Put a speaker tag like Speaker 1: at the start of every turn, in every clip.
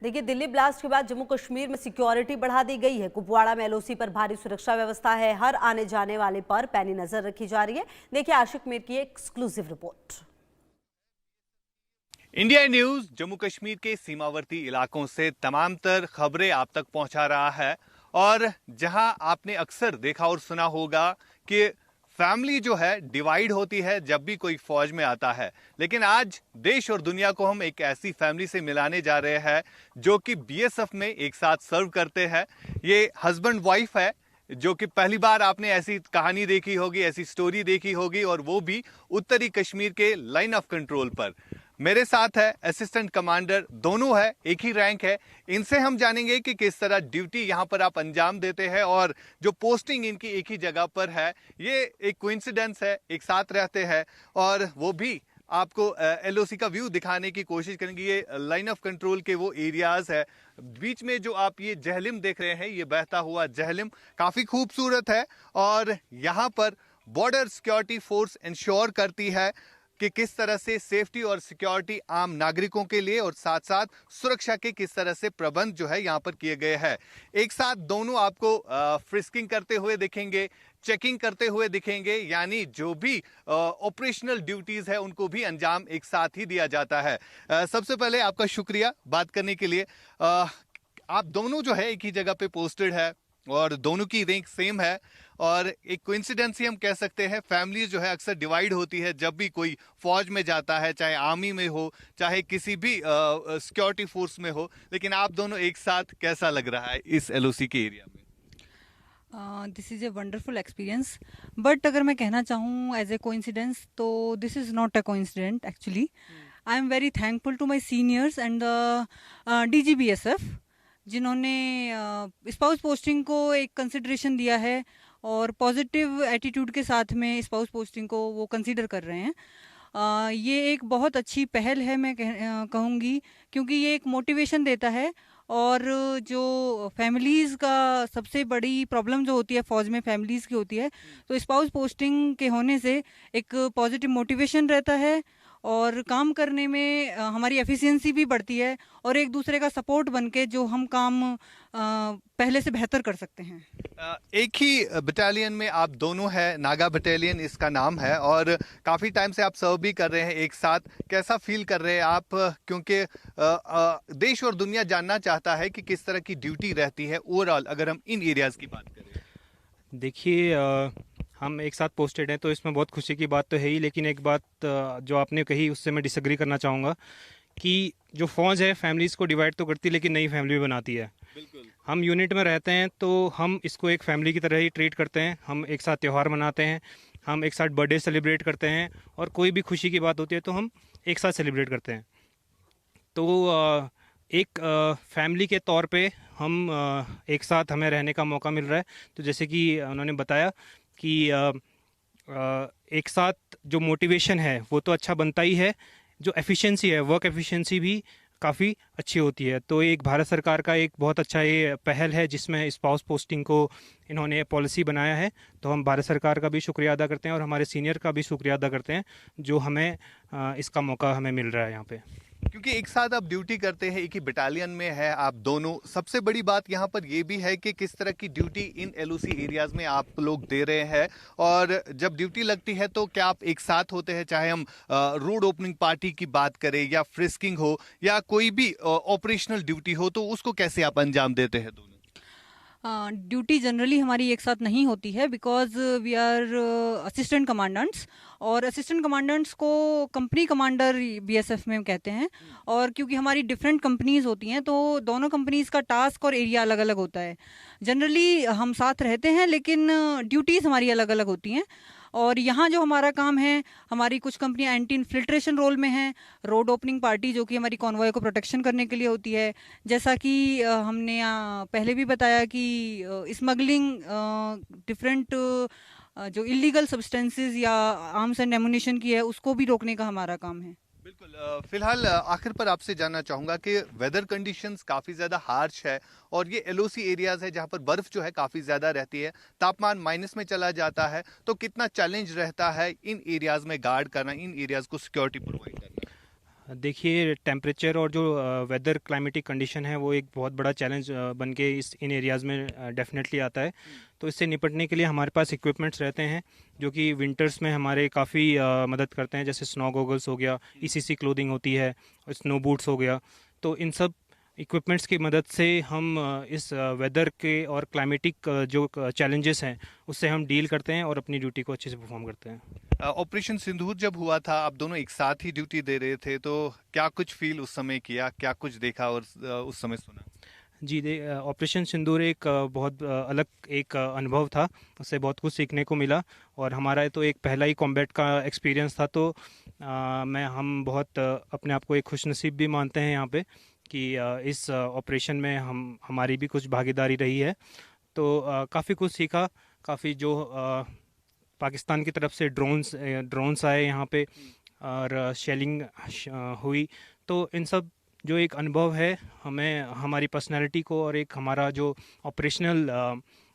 Speaker 1: देखिए, दिल्ली ब्लास्ट के बाद जम्मू कश्मीर में सिक्योरिटी बढ़ा दी गई है। कुपवाड़ा में एलओसी पर भारी सुरक्षा व्यवस्था है। हर आने जाने वाले पर पैनी नजर रखी जा रही है। देखिए आशिक मीर की exclusive report.
Speaker 2: India news Jammu Kashmir के सीमावर्ती इलाकों से तमाम तर खबरें आप तक पहुंचा रहा है। और जहां आपने अक्सर देखा और सुना होगा कि फैमिली जो है डिवाइड होती है जब भी कोई फौज में आता है, लेकिन आज देश और दुनिया को हम एक ऐसी फैमिली से मिलाने जा रहे हैं जो कि बीएसएफ में एक साथ सर्व करते हैं। ये हस्बैंड वाइफ है जो कि पहली बार आपने ऐसी कहानी देखी होगी, ऐसी स्टोरी देखी होगी, और वो भी उत्तरी कश्मीर के लाइन ऑफ कंट्रोल पर। मेरे साथ है असिस्टेंट कमांडर, दोनों है, एक ही रैंक है। इनसे हम जानेंगे कि किस तरह ड्यूटी यहां पर आप अंजाम देते हैं और जो पोस्टिंग इनकी एक ही जगह पर है, ये एक कोइंसिडेंस है, एक साथ रहते हैं। और वो भी आपको एलओसी का व्यू दिखाने की कोशिश करेंगे। ये लाइन ऑफ कंट्रोल के वो एरियाज है। बीच में जो आप ये जहलिम देख रहे हैं, ये बहता हुआ जहलिम काफी खूबसूरत है और यहाँ पर बॉर्डर सिक्योरिटी फोर्स इंश्योर करती है कि किस तरह से सेफ्टी और सिक्योरिटी आम नागरिकों के लिए और साथ साथ सुरक्षा के किस तरह से प्रबंध जो है यहाँ पर किए गए हैं। एक साथ दोनों आपको फ्रिस्किंग करते हुए दिखेंगे, चेकिंग करते हुए दिखेंगे, यानी जो भी ऑपरेशनल ड्यूटीज है उनको भी अंजाम एक साथ ही दिया जाता है। सबसे पहले आपका शुक्रिया बात करने के लिए। आप दोनों जो है एक ही जगह पे पोस्टेड है और दोनों की रैंक सेम है, और एक कोइंसिडेंस ही हम कह सकते हैं। फैमिली जो है अक्सर डिवाइड होती है जब भी कोई फौज में जाता है, चाहे आर्मी में हो, चाहे किसी भी सिक्योरिटी फोर्स में हो, लेकिन आप दोनों एक साथ। कैसा लग रहा है इस एलओसी के एरिया में?
Speaker 3: This is a wonderful experience, but अगर मैं कहना चाहूँ एज ए कोइंसिडेंस, तो this is not a coincident actually. I am very thankful to my seniors and the DGBSF, जिन्होंने स्पाउस पोस्टिंग को एक कंसिडरेशन दिया है और पॉजिटिव एटीट्यूड के साथ में स्पाउस पोस्टिंग को वो कंसीडर कर रहे हैं। ये एक बहुत अच्छी पहल है, मैं कहूँगी, क्योंकि ये एक मोटिवेशन देता है। और जो फैमिलीज़ का सबसे बड़ी प्रॉब्लम जो होती है फौज में फैमिलीज़ की होती है, तो स्पाउस पोस्टिंग के होने से एक पॉजिटिव मोटिवेशन रहता है और काम करने में हमारी एफिशिएंसी भी बढ़ती है और एक दूसरे का सपोर्ट बनके जो हम काम पहले से बेहतर कर सकते हैं।
Speaker 2: एक ही बटालियन में आप दोनों हैं, नागा बटालियन इसका नाम है, और काफ़ी टाइम से आप सर्व भी कर रहे हैं एक साथ। कैसा फील कर रहे हैं आप, क्योंकि देश और दुनिया जानना चाहता है कि किस तरह की ड्यूटी रहती है ओवरऑल अगर हम इन एरियाज़ की बात करें?
Speaker 4: देखिए, हम एक साथ पोस्टेड हैं तो इसमें बहुत खुशी की बात तो है ही, लेकिन एक बात जो आपने कही उससे मैं डिसएग्री करना चाहूँगा कि जो फौज है फैमिलीज़ को डिवाइड तो करती है लेकिन नई फैमिली भी बनाती है।
Speaker 2: बिल्कुल।
Speaker 4: हम यूनिट में रहते हैं तो हम इसको एक फैमिली की तरह ही ट्रीट करते हैं। हम एक साथ त्यौहार मनाते हैं, हम एक साथ बर्थडे सेलिब्रेट करते हैं, और कोई भी खुशी की बात होती है तो हम एक साथ सेलिब्रेट करते हैं। तो एक फैमिली के तौर पे हम एक साथ हमें रहने का मौका मिल रहा है। तो जैसे कि उन्होंने बताया कि एक साथ जो मोटिवेशन है वो तो अच्छा बनता ही है, जो एफिशिएंसी है, वर्क एफिशिएंसी भी काफ़ी अच्छी होती है। तो एक भारत सरकार का एक बहुत अच्छा ये पहल है जिसमें स्पाउस पोस्टिंग को इन्होंने पॉलिसी बनाया है। तो हम भारत सरकार का भी शुक्रिया अदा करते हैं और हमारे सीनियर का भी शुक्रिया अदा करते हैं जो हमें इसका मौका हमें मिल रहा है यहाँ पे।
Speaker 2: क्योंकि एक साथ आप ड्यूटी करते हैं, एक ही बटालियन में है आप दोनों। सबसे बड़ी बात यहाँ पर यह भी है कि किस तरह की ड्यूटी इन एलओसी एरियाज में आप लोग दे रहे हैं, और जब ड्यूटी लगती है तो क्या आप एक साथ होते हैं, चाहे हम रोड ओपनिंग पार्टी की बात करें या फ्रिस्किंग हो या कोई भी ऑपरेशनल ड्यूटी हो, तो उसको कैसे आप अंजाम देते हैं दोनों?
Speaker 3: ड्यूटी जनरली हमारी एक साथ नहीं होती है because we are assistant commandants, और असिस्टेंट कमांडेंट्स को कंपनी कमांडर बीएसएफ में कहते हैं। और क्योंकि हमारी डिफरेंट कंपनीज होती हैं तो दोनों कंपनीज का टास्क और एरिया अलग अलग होता है। जनरली हम साथ रहते हैं लेकिन ड्यूटीज़ हमारी अलग अलग होती हैं। और यहाँ जो हमारा काम है, हमारी कुछ कंपनियाँ एंटी इन्फिल्ट्रेशन रोल में हैं, रोड ओपनिंग पार्टी जो कि हमारी कॉन्वॉय को प्रोटेक्शन करने के लिए होती है। जैसा कि हमने पहले भी बताया कि स्मगलिंग, डिफरेंट जो इलीगल सब्सटेंसेस या आर्म्स एंड एमुनिशन की है उसको भी रोकने का हमारा काम है।
Speaker 2: बिल्कुल। फिलहाल आखिर पर आपसे जानना चाहूंगा कि वेदर कंडीशंस काफी ज्यादा हार्श है और ये एलओसी एरियाज है जहां पर बर्फ जो है काफी ज्यादा रहती है, तापमान माइनस में चला जाता है, तो कितना चैलेंज रहता है इन एरियाज में गार्ड करना, इन एरियाज को सिक्योरिटी प्रोवाइड करना?
Speaker 4: देखिए, टेम्परेचर और जो वेदर क्लाइमेटिक कंडीशन है वो एक बहुत बड़ा चैलेंज बन के इन एरियाज़ में डेफिनेटली आता है। तो इससे निपटने के लिए हमारे पास इक्विपमेंट्स रहते हैं जो कि विंटर्स में हमारे काफ़ी मदद करते हैं, जैसे स्नो गॉगल्स हो गया, ईसीसी क्लोथिंग होती है, स्नो बूट्स हो गया। तो इन सब इक्विपमेंट्स की मदद से हम इस वेदर के और क्लाइमेटिक जो चैलेंजेस हैं उससे हम डील करते हैं और अपनी ड्यूटी को अच्छे से परफॉर्म करते हैं।
Speaker 2: ऑपरेशन सिंदूर जब हुआ था, आप दोनों एक साथ ही ड्यूटी दे रहे थे, तो क्या कुछ फील उस समय किया, क्या कुछ देखा और उस समय सुना?
Speaker 4: जी, ऑपरेशन सिंदूर एक बहुत अलग एक अनुभव था। उससे बहुत कुछ सीखने को मिला और हमारा तो एक पहला ही कॉम्बैट का एक्सपीरियंस था। तो हम बहुत अपने आप को एक खुशनसीब भी मानते हैं यहाँ पे कि इस ऑपरेशन में हमारी भी कुछ भागीदारी रही है। तो काफ़ी कुछ सीखा, काफ़ी जो पाकिस्तान की तरफ से ड्रोन्स आए यहाँ पे और शेलिंग हुई। तो इन सब जो एक अनुभव है हमें हमारी पर्सनालिटी को और एक हमारा जो ऑपरेशनल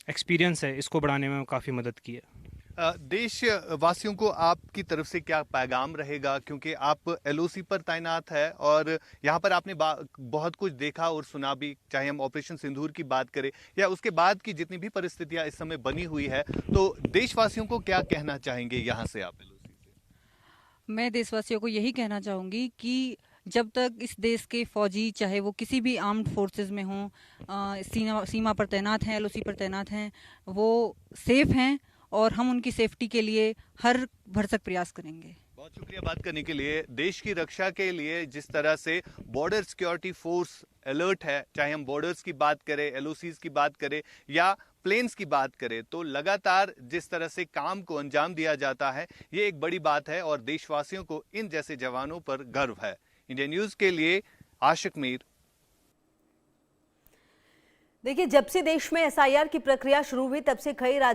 Speaker 4: एक्सपीरियंस है इसको बढ़ाने में काफ़ी मदद की है।
Speaker 2: देशवासियों को आपकी तरफ से क्या पैगाम रहेगा, क्योंकि आप एलओसी पर तैनात है और यहाँ पर आपने बहुत कुछ देखा और सुना भी, चाहे हम ऑपरेशन सिंदूर की बात करें या उसके बाद की जितनी भी परिस्थितियां इस समय बनी हुई है, तो देशवासियों को क्या कहना चाहेंगे यहाँ से आप एलओसी से?
Speaker 3: मैं देशवासियों को यही कहना चाहूँगी कि जब तक इस देश के फौजी, चाहे वो किसी भी आर्म्ड फोर्सेस में हों, सीमा पर तैनात हैं, एलओसी पर तैनात हैं, वो सेफ हैं और हम उनकी सेफ्टी के लिए हर भरसक प्रयास करेंगे।
Speaker 2: बहुत शुक्रिया बात करने के लिए। देश की रक्षा के लिए जिस तरह से बॉर्डर सिक्योरिटी फोर्स अलर्ट है, चाहे हम बॉर्डर्स की बात करें, एलओसीज की बात करें या प्लेन्स की बात करें, तो लगातार जिस तरह से काम को अंजाम दिया जाता है, ये एक बड़ी बात है और देशवासियों को इन जैसे जवानों पर गर्व है। इंडिया न्यूज के लिए आशिक मीर।
Speaker 1: देखिए, जब से देश में एसआईआर की प्रक्रिया शुरू हुई तब से कई राज्यों